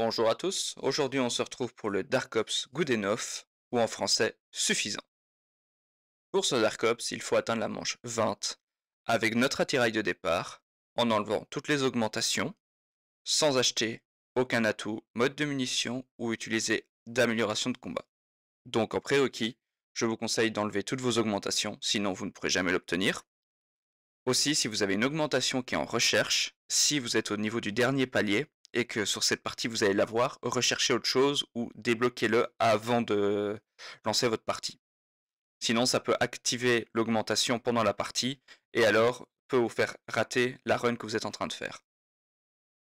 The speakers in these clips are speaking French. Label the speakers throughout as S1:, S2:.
S1: Bonjour à tous, aujourd'hui on se retrouve pour le Dark Ops Good Enough, ou en français suffisant. Pour ce Dark Ops, il faut atteindre la manche 20 avec notre attirail de départ, en enlevant toutes les augmentations, sans acheter aucun atout, mode de munitions ou utiliser d'amélioration de combat. Donc en prérequis, je vous conseille d'enlever toutes vos augmentations, sinon vous ne pourrez jamais l'obtenir. Aussi, si vous avez une augmentation qui est en recherche, si vous êtes au niveau du dernier palier et que sur cette partie vous allez l'avoir, recherchez autre chose ou débloquez-le avant de lancer votre partie. Sinon, ça peut activer l'augmentation pendant la partie et alors peut vous faire rater la run que vous êtes en train de faire.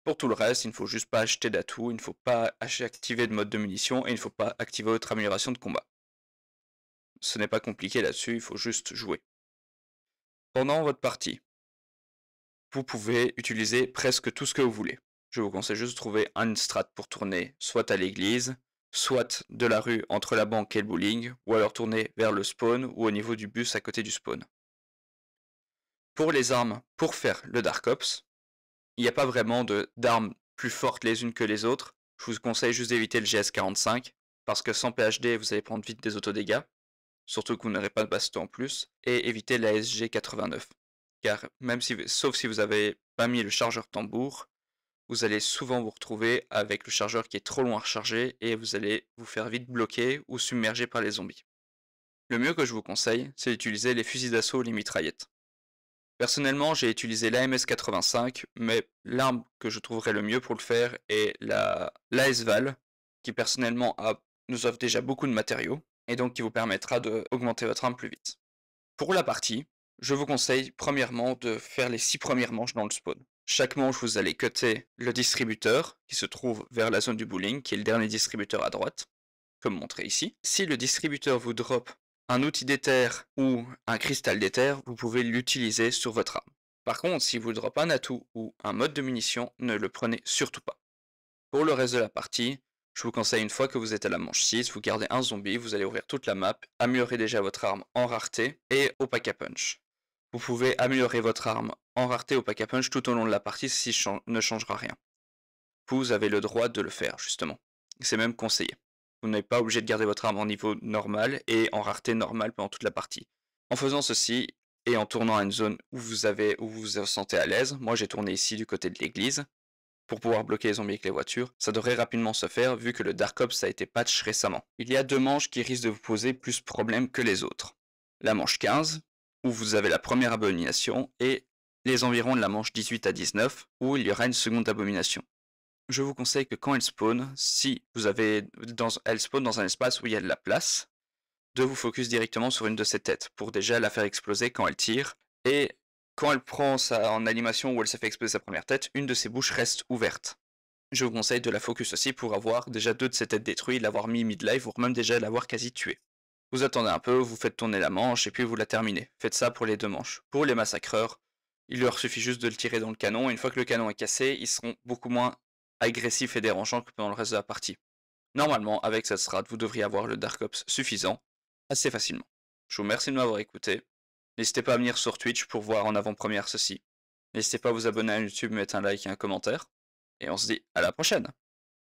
S1: Pour tout le reste, il ne faut juste pas acheter d'atouts, il ne faut pas activer de mode de munitions et il ne faut pas activer votre amélioration de combat. Ce n'est pas compliqué là-dessus, il faut juste jouer. Pendant votre partie, vous pouvez utiliser presque tout ce que vous voulez. Je vous conseille juste de trouver une strat pour tourner soit à l'église, soit de la rue entre la banque et le bowling, ou alors tourner vers le spawn ou au niveau du bus à côté du spawn. Pour les armes, pour faire le Dark Ops, il n'y a pas vraiment d'armes plus fortes les unes que les autres. Je vous conseille juste d'éviter le GS45, parce que sans PhD, vous allez prendre vite des autodégâts, surtout que vous n'aurez pas de baston en plus, et éviter la SG89. Car même si, sauf si vous n'avez pas mis le chargeur tambour, vous allez souvent vous retrouver avec le chargeur qui est trop long à recharger et vous allez vous faire vite bloquer ou submerger par les zombies. Le mieux que je vous conseille, c'est d'utiliser les fusils d'assaut ou les mitraillettes. Personnellement, j'ai utilisé l'AMS85, mais l'arme que je trouverais le mieux pour le faire est l'ASVAL, qui personnellement nous offre déjà beaucoup de matériaux, et donc qui vous permettra d'augmenter votre arme plus vite. Pour la partie, je vous conseille premièrement de faire les 6 premières manches dans le spawn. Chaque manche, vous allez cutter le distributeur qui se trouve vers la zone du bowling, qui est le dernier distributeur à droite, comme montré ici. Si le distributeur vous drop un outil d'éther ou un cristal d'éther, vous pouvez l'utiliser sur votre arme. Par contre, si vous drop un atout ou un mode de munition, ne le prenez surtout pas. Pour le reste de la partie, je vous conseille une fois que vous êtes à la manche 6, vous gardez un zombie, vous allez ouvrir toute la map, améliorer déjà votre arme en rareté et au pack à punch. Vous pouvez améliorer votre arme en rareté au pack à punch tout au long de la partie, ceci ne changera rien. Vous avez le droit de le faire, justement. C'est même conseillé. Vous n'êtes pas obligé de garder votre arme en niveau normal et en rareté normale pendant toute la partie. En faisant ceci, et en tournant à une zone où vous vous sentez à l'aise, moi j'ai tourné ici du côté de l'église, pour pouvoir bloquer les zombies avec les voitures, ça devrait rapidement se faire vu que le Dark Ops a été patch récemment. Il y a 2 manches qui risquent de vous poser plus problème que les autres. La manche 15, où vous avez la première abomination, et les environs de la manche 18 à 19, où il y aura une seconde abomination. Je vous conseille que quand elle spawn, si vous avez elle spawn dans un espace où il y a de la place, de vous focus directement sur une de ses têtes, pour déjà la faire exploser quand elle tire, et quand elle prend en animation où elle s'est fait exploser sa première tête, une de ses bouches reste ouverte. Je vous conseille de la focus aussi pour avoir déjà 2 de ses têtes détruites, l'avoir mis mid-life, voire même déjà l'avoir quasi tué. Vous attendez un peu, vous faites tourner la manche et puis vous la terminez. Faites ça pour les 2 manches. Pour les massacreurs, il leur suffit juste de le tirer dans le canon, et une fois que le canon est cassé, ils seront beaucoup moins agressifs et dérangeants que pendant le reste de la partie. Normalement, avec cette strat, vous devriez avoir le Dark Ops suffisant, assez facilement. Je vous remercie de m'avoir écouté. N'hésitez pas à venir sur Twitch pour voir en avant-première ceci. N'hésitez pas à vous abonner à YouTube, mettre un like et un commentaire. Et on se dit à la prochaine!